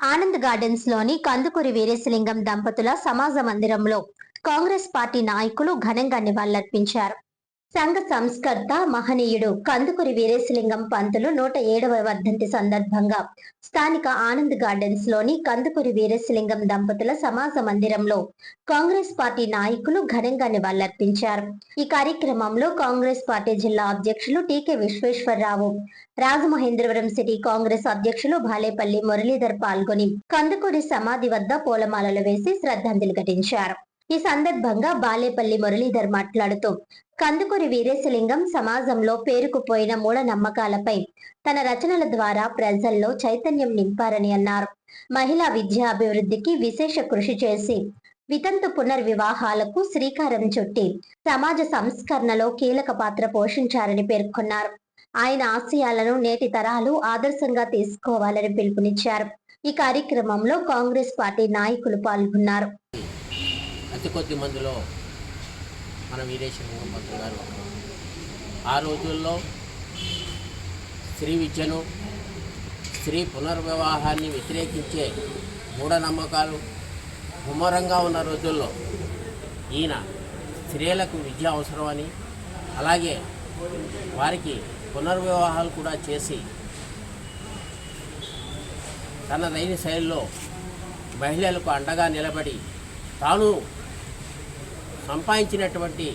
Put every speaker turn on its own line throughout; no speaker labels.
Anand gardens లోని కందుకూరి వీరేశలింగం దంపతుల సమాజ మందిరంలో కాంగ్రెస్ పార్టీ నాయకులు ఘనంగా నివాళులర్పించారు. సంఘ సంస్కర్త మహనీయుడు కందుకూరి వీరేశలింగం పంతులు 107వ వర్ధంతి సందర్భంగా స్థానిక ఆనంద్ గార్డెన్స్ లోని కందుకూరి వీరేశలింగం దంపతుల సమాజ మందిరంలో కాంగ్రెస్ పార్టీ నాయకులు ఘనంగా నివాళులర్పించారు. ఈ కార్యక్రమంలో కాంగ్రెస్ పార్టీ జిల్లా అధ్యక్షులు టీకే విశ్వేశ్వరరావు, రాజమహేంద్రవరం సిటీ కాంగ్రెస్ అధ్యక్షులు భాలేపల్లి మురళీధర్ పాల్గొని కందుకూరి సమాధి వద్ద పూలమాలలు వేసి శ్రద్ధాంజలి ఘటించారు. ఈ సందర్భంగా బాలేపల్లి మురళీధర్ మాట్లాడుతూ కందుకూరి వీరేశలింగం సమాజంలో పేరుకుపోయిన మూఢనమ్మకాలపై తన రచనల ద్వారా ప్రజల్లో చైతన్యం నింపారని అన్నారు. మహిళా విద్యా అభివృద్ధికి విశేష కృషి చేసి వితంతు పునర్వివాహాలకు శ్రీకారం చుట్టి సమాజ సంస్కరణలో కీలక పాత్ర పోషించారని పేర్కొన్నారు. ఆయన ఆశయాలను నేటి తరాలు ఆదర్శంగా తీసుకోవాలని పిలుపునిచ్చారు. ఈ కార్యక్రమంలో కాంగ్రెస్ పార్టీ నాయకులు పాల్గొన్నారు.
అతి కొద్ది మందిలో మన వీరేశలింగం పంతులు గారు ఆ రోజుల్లో స్త్రీ విద్యను, స్త్రీ పునర్వివాహాన్ని వ్యతిరేకించే మూఢనమ్మకాలు ముమ్మరంగా ఉన్న రోజుల్లో ఈయన స్త్రీలకు విద్య అవసరమని, అలాగే వారికి పునర్వివాహాలు కూడా చేసి తనదైన శైలిలో మహిళలకు అండగా నిలబడి తాను సంపాదించినటువంటి,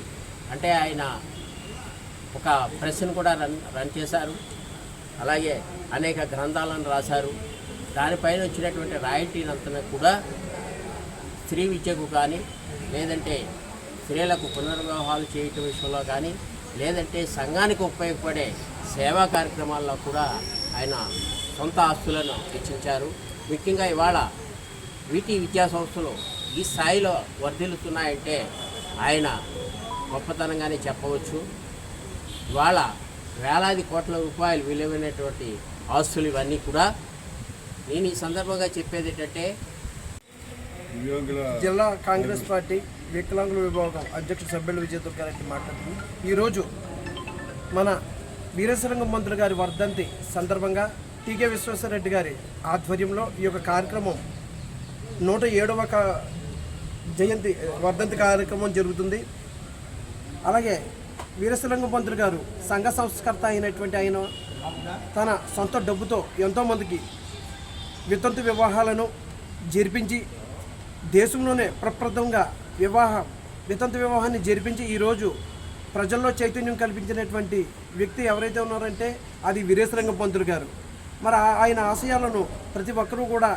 అంటే ఆయన ఒక ప్రెస్ను కూడా రన్ చేశారు, అలాగే అనేక గ్రంథాలను రాశారు. దానిపైన వచ్చినటువంటి రాయల్టీనంతా కూడా స్త్రీ విద్యకు కానీ, లేదంటే స్త్రీలకు పునర్వివాహాలు చేయటం విషయంలో కానీ, లేదంటే సంఘానికి ఉపయోగపడే సేవా కార్యక్రమాల్లో కూడా ఆయన సొంత ఆస్తులను వెచ్చించారు. ముఖ్యంగా ఇవాళ వీటి విద్యా సంస్థలు ఈ స్థాయిలో వర్ధిల్లుతున్నాయంటే ఆయన గొప్పతనంగానే చెప్పవచ్చు. ఇవాళ వేలాది కోట్ల రూపాయలు విలువైనటువంటి ఆస్తులు ఇవన్నీ కూడా. నేను ఈ సందర్భంగా చెప్పేది ఏంటంటే,
జిల్లా కాంగ్రెస్ పార్టీ వికలాంగుల విభాగం అధ్యక్షుడు సభ్యులు విజయదుర్గారెడ్డి మాట్లాడుతుంది. ఈరోజు మన వీరేశలింగం పంతులు గారి వర్ధంతి సందర్భంగా టీకే విశ్వేశ్వరరెడ్డి గారి ఆధ్వర్యంలో ఈ యొక్క కార్యక్రమం 107వ జయంతి వర్ధంతి కార్యక్రమం జరుగుతుంది. అలాగే వీరేశలింగం పంతులు గారు సంఘ సంస్కర్త అయినటువంటి ఆయన తన సొంత డబ్బుతో ఎంతోమందికి వితంతు వివాహాలను జరిపించి దేశంలోనే ప్రప్రథమంగా వితంతు వివాహాన్ని జరిపించి ఈరోజు ప్రజల్లో చైతన్యం కల్పించినటువంటి వ్యక్తి ఎవరైతే ఉన్నారంటే అది వీరేశలింగం పంతులు గారు. మరి ఆయన ఆశయాలను ప్రతి ఒక్కరూ కూడా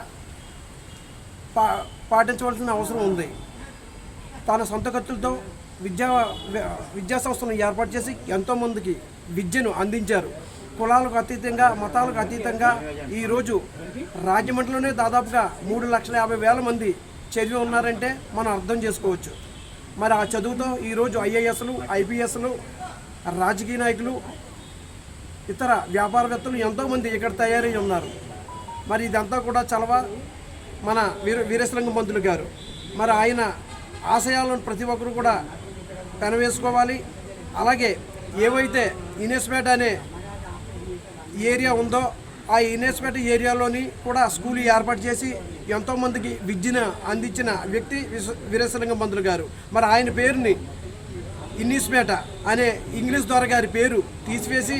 పాటించవలసిన అవసరం ఉంది. తన సొంత ఖర్చులతో విద్యా సంస్థలను ఏర్పాటు చేసి ఎంతోమందికి విద్యను అందించారు. కులాలకు అతీతంగా, మతాలకు అతీతంగా ఈరోజు రాజమండ్రిలోనే దాదాపుగా 3,50,000 మంది చదివి ఉన్నారంటే మనం అర్థం చేసుకోవచ్చు. మరి ఆ చదువుతో ఈరోజు ఐఏఎస్లు, ఐపీఎస్లు, రాజకీయ నాయకులు, ఇతర వ్యాపారవేత్తలు ఎంతోమంది ఇక్కడ తయారై ఉన్నారు. మరి ఇదంతా కూడా చలవ మన వీరేశలింగం పంతులు గారు. మరి ఆయన ఆశయాలను ప్రతి ఒక్కరు కూడా పెనవేసుకోవాలి. అలాగే ఏవైతే ఇనేస్పేట అనే ఏరియా ఉందో ఆ ఇనేస్పేట ఏరియాలోని కూడా స్కూల్ ఏర్పాటు చేసి ఎంతోమందికి విద్యను అందించిన వ్యక్తి వీరేశలింగం పంతులు గారు. మరి ఆయన పేరుని ఇన్నీస్పేట అనే ఇంగ్లీష్ ద్వారా గారి పేరు తీసివేసి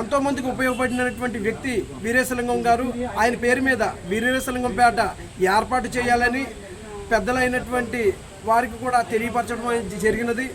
ఎంతోమందికి ఉపయోగపడినటువంటి వ్యక్తి వీరేశలింగం గారు. ఆయన పేరు మీద వీరేశలింగం పేట ఏర్పాటు చేయాలని పెద్దలైనటువంటి వారికి కూడా తెలియపరచడం జరిగినది.